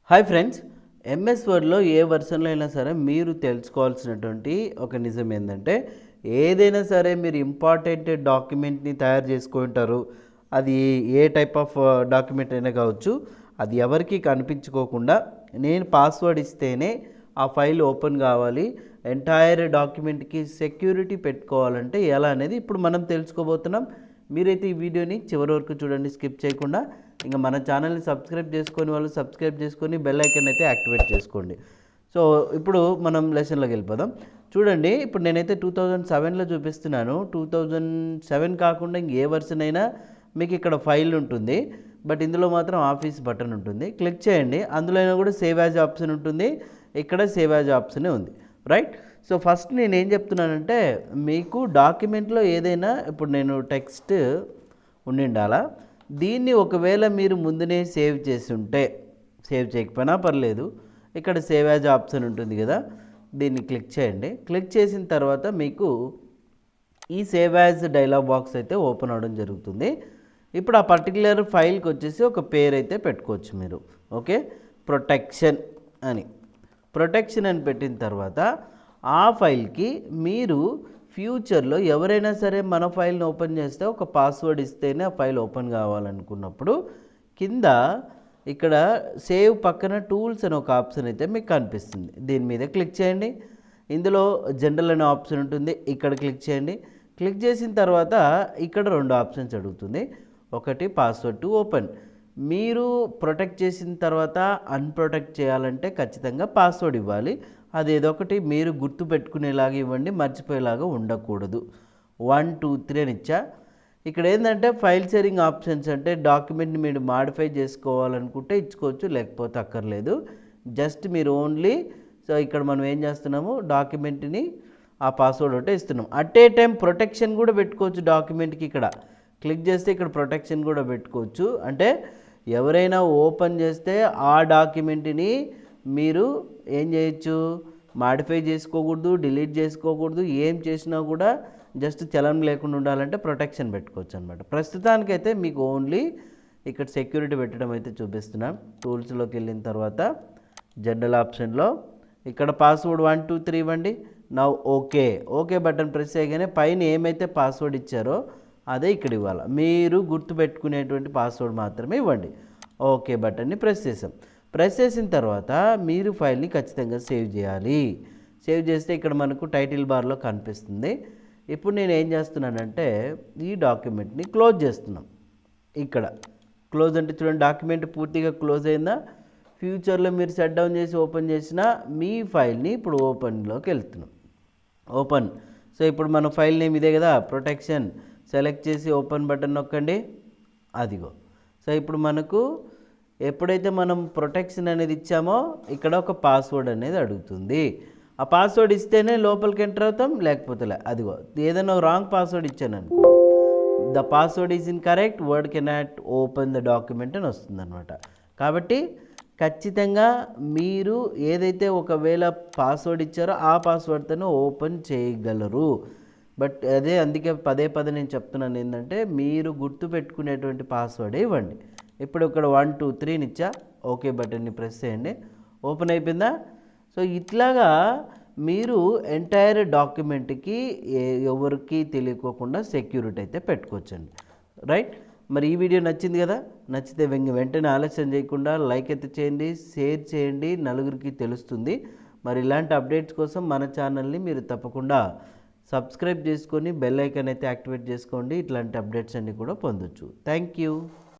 Hi friends, MS వర్డ్లో ఏ వర్షన్లో అయినా సరే మీరు తెలుసుకోవాల్సినటువంటి ఒక నిజం ఏంటంటే, ఏదైనా సరే మీరు ఇంపార్టెంట్ డాక్యుమెంట్ని తయారు చేసుకుంటారు. అది ఏ టైప్ ఆఫ్ డాక్యుమెంట్ అయినా కావచ్చు. అది ఎవరికి కనిపించుకోకుండా నేను పాస్వర్డ్ ఇస్తేనే ఆ ఫైల్ ఓపెన్ కావాలి. ఎంటైర్ డాక్యుమెంట్కి సెక్యూరిటీ పెట్టుకోవాలంటే ఎలా అనేది ఇప్పుడు మనం తెలుసుకోబోతున్నాం. మీరైతే ఈ వీడియోని చివరి వరకు చూడండి, స్కిప్ చేయకుండా. ఇంకా మన ఛానల్ని సబ్స్క్రైబ్ చేసుకొని వాళ్ళు సబ్స్క్రైబ్ చేసుకొని బెల్ ఐకాన్ అయితే యాక్టివేట్ చేసుకోండి. సో ఇప్పుడు మనం లెసన్లోకి వెళ్ళిపోదాం. చూడండి, ఇప్పుడు నేనైతే 2007లో చూపిస్తున్నాను. 2007 కాకుండా ఇంక ఏ వర్షన్ అయినా మీకు ఇక్కడ ఫైల్ ఉంటుంది. బట్ ఇందులో మాత్రం ఆఫీస్ బటన్ ఉంటుంది. క్లిక్ చేయండి. అందులో అయినా కూడా సేవ్ యాజ్ ఆప్షన్ ఉంటుంది. ఇక్కడ సేవ్ యాజ్ ఆప్షనే ఉంది, రైట్? సో ఫస్ట్ నేను ఏం చెప్తున్నానంటే, మీకు డాక్యుమెంట్లో ఏదైనా ఇప్పుడు నేను టెక్స్ట్ ఉండాలా, దీన్ని ఒకవేళ మీరు ముందునే సేవ్ చేసి ఉంటే, సేవ్ చేయకపోయినా పర్లేదు, ఇక్కడ సేవ్ యాజ్ ఆప్షన్ ఉంటుంది కదా, దీన్ని క్లిక్ చేయండి. క్లిక్ చేసిన తర్వాత మీకు ఈ సేవ్ యాజ్ డైలాగ్ బాక్స్ అయితే ఓపెన్ అవ్వడం జరుగుతుంది. ఇప్పుడు ఆ పర్టికులర్ ఫైల్కి వచ్చేసి ఒక పేరు అయితే పెట్టుకోవచ్చు మీరు. ఓకే, ప్రొటెక్షన్ అని పెట్టిన తర్వాత ఆ ఫైల్కి మీరు ఫ్యూచర్లో ఎవరైనా సరే మన ఫైల్ని ఓపెన్ చేస్తే ఒక పాస్వర్డ్ ఇస్తేనే ఆ ఫైల్ ఓపెన్ కావాలనుకున్నప్పుడు కింద ఇక్కడ సేవ్ పక్కన టూల్స్ అనే ఒక ఆప్షన్ అయితే మీకు కనిపిస్తుంది. దీని మీద క్లిక్ చేయండి. ఇందులో జనరల్ అనే ఆప్షన్ ఉంటుంది, ఇక్కడ క్లిక్ చేయండి. క్లిక్ చేసిన తర్వాత ఇక్కడ రెండు ఆప్షన్స్ అడుగుతుంది. ఒకటి పాస్వర్డ్ టు ఓపెన్. మీరు ప్రొటెక్ట్ చేసిన తర్వాత అన్ప్రొటెక్ట్ చేయాలంటే ఖచ్చితంగా పాస్వర్డ్ ఇవ్వాలి. అది ఏదో ఒకటి మీరు గుర్తు పెట్టుకునేలాగా ఇవ్వండి, మర్చిపోయేలాగా ఉండకూడదు. 1 2 3 అని ఇచ్చా. ఇక్కడ ఏంటంటే ఫైల్ షేరింగ్ ఆప్షన్స్ అంటే డాక్యుమెంట్ని మీరు మాడిఫై చేసుకోవాలనుకుంటే ఇచ్చుకోవచ్చు, లేకపోతే అక్కర్లేదు. జస్ట్ మీరు ఓన్లీ సో ఇక్కడ మనం ఏం చేస్తున్నాము, డాక్యుమెంట్ని ఆ పాస్వర్డ్ ఒకటే ఇస్తున్నాం. అట్ ఏ టైం ప్రొటెక్షన్ కూడా పెట్టుకోవచ్చు డాక్యుమెంట్కి. ఇక్కడ క్లిక్ చేస్తే ఇక్కడ ప్రొటెక్షన్ కూడా పెట్టుకోవచ్చు. అంటే ఎవరైనా ఓపెన్ చేస్తే ఆ డాక్యుమెంట్ని మీరు ఏం చేయొచ్చు, మాడిఫై చేసుకోకూడదు, డిలీట్ చేసుకోకూడదు. ఏం చేసినా కూడా జస్ట్ చలనం లేకుండా ఉండాలంటే ప్రొటెక్షన్ పెట్టుకోవచ్చు అనమాట. ప్రస్తుతానికైతే మీకు ఓన్లీ ఇక్కడ సెక్యూరిటీ పెట్టడం అయితే చూపిస్తున్నాం. టూల్స్లోకి వెళ్ళిన తర్వాత జనరల్ ఆప్షన్లో ఇక్కడ పాస్వర్డ్ 1 2 3 ఇవ్వండి. నౌ ఓకే బటన్ ప్రెస్ చేయగానే పైన ఏమైతే పాస్వర్డ్ ఇచ్చారో అదే ఇక్కడ ఇవ్వాలి. మీరు గుర్తుపెట్టుకునేటువంటి పాస్వర్డ్ మాత్రమే ఇవ్వండి. ఓకే బటన్ని ప్రెస్ చేసాం. ప్రెస్ చేసిన తర్వాత మీరు ఫైల్ని ఖచ్చితంగా సేవ్ చేయాలి. సేవ్ చేస్తే ఇక్కడ మనకు టైటిల్ బార్లో కనిపిస్తుంది. ఇప్పుడు నేను ఏం చేస్తున్నానంటే ఈ డాక్యుమెంట్ని క్లోజ్ చేస్తున్నాం. ఇక్కడ క్లోజ్ అంటే చూడండి, డాక్యుమెంట్ పూర్తిగా క్లోజ్ అయిందా. ఫ్యూచర్లో మీరు షట్ డౌన్ చేసి ఓపెన్ చేసిన మీ ఫైల్ని ఇప్పుడు ఓపెన్లోకి వెళ్తున్నాం. ఓపెన్. సో ఇప్పుడు మన ఫైల్ నేమ్ ఇదే కదా, ప్రొటెక్షన్. సెలెక్ట్ చేసి ఓపెన్ బటన్ నొక్కండి. అదిగో. సో ఇప్పుడు మనకు ఎప్పుడైతే మనం ప్రొటెక్షన్ అనేది ఇచ్చామో ఇక్కడ ఒక పాస్వర్డ్ అనేది అడుగుతుంది. ఆ పాస్వర్డ్ ఇస్తేనే లోపలికి ఎంటర్ అవుతాం, లేకపోతే అదిగో ఏదైనా రాంగ్ పాస్వర్డ్ ఇచ్చాను, the password is in correct, word cannot open the document అని వస్తుంది అనమాట. కాబట్టి ఖచ్చితంగా మీరు ఏదైతే ఒకవేళ పాస్వర్డ్ ఇచ్చారో ఆ పాస్వర్డ్తోనే ఓపెన్ చేయగలరు. బట్ అదే అందుకే పదే నేను చెప్తున్నాను ఏంటంటే, మీరు గుర్తుపెట్టుకునేటువంటి పాస్వర్డే ఇవ్వండి. ఇప్పుడు ఇక్కడ 1 2 3 ఇచ్చా. ఓకే బటన్ని ప్రెస్ చేయండి. ఓపెన్ అయిపోయిందా. సో ఇట్లాగా మీరు ఎంటైర్ డాక్యుమెంట్కి ఎవరికి తెలియకోకుండా సెక్యూరిటీ అయితే పెట్టుకోవచ్చండి, రైట్? మరి ఈ వీడియో నచ్చింది కదా, నచ్చితే వెంటనే ఆలస్యం చేయకుండా లైక్ అయితే చేయండి, షేర్ చేయండి, నలుగురికి తెలుస్తుంది. మరి ఇలాంటి అప్డేట్స్ కోసం మన ఛానల్ని మీరు తప్పకుండా సబ్స్క్రైబ్ చేసుకొని బెల్ ఐకాన్ అయితే యాక్టివేట్ చేసుకోండి. ఇట్లాంటి అప్డేట్స్ అన్నీ కూడా పొందొచ్చు. Thank you.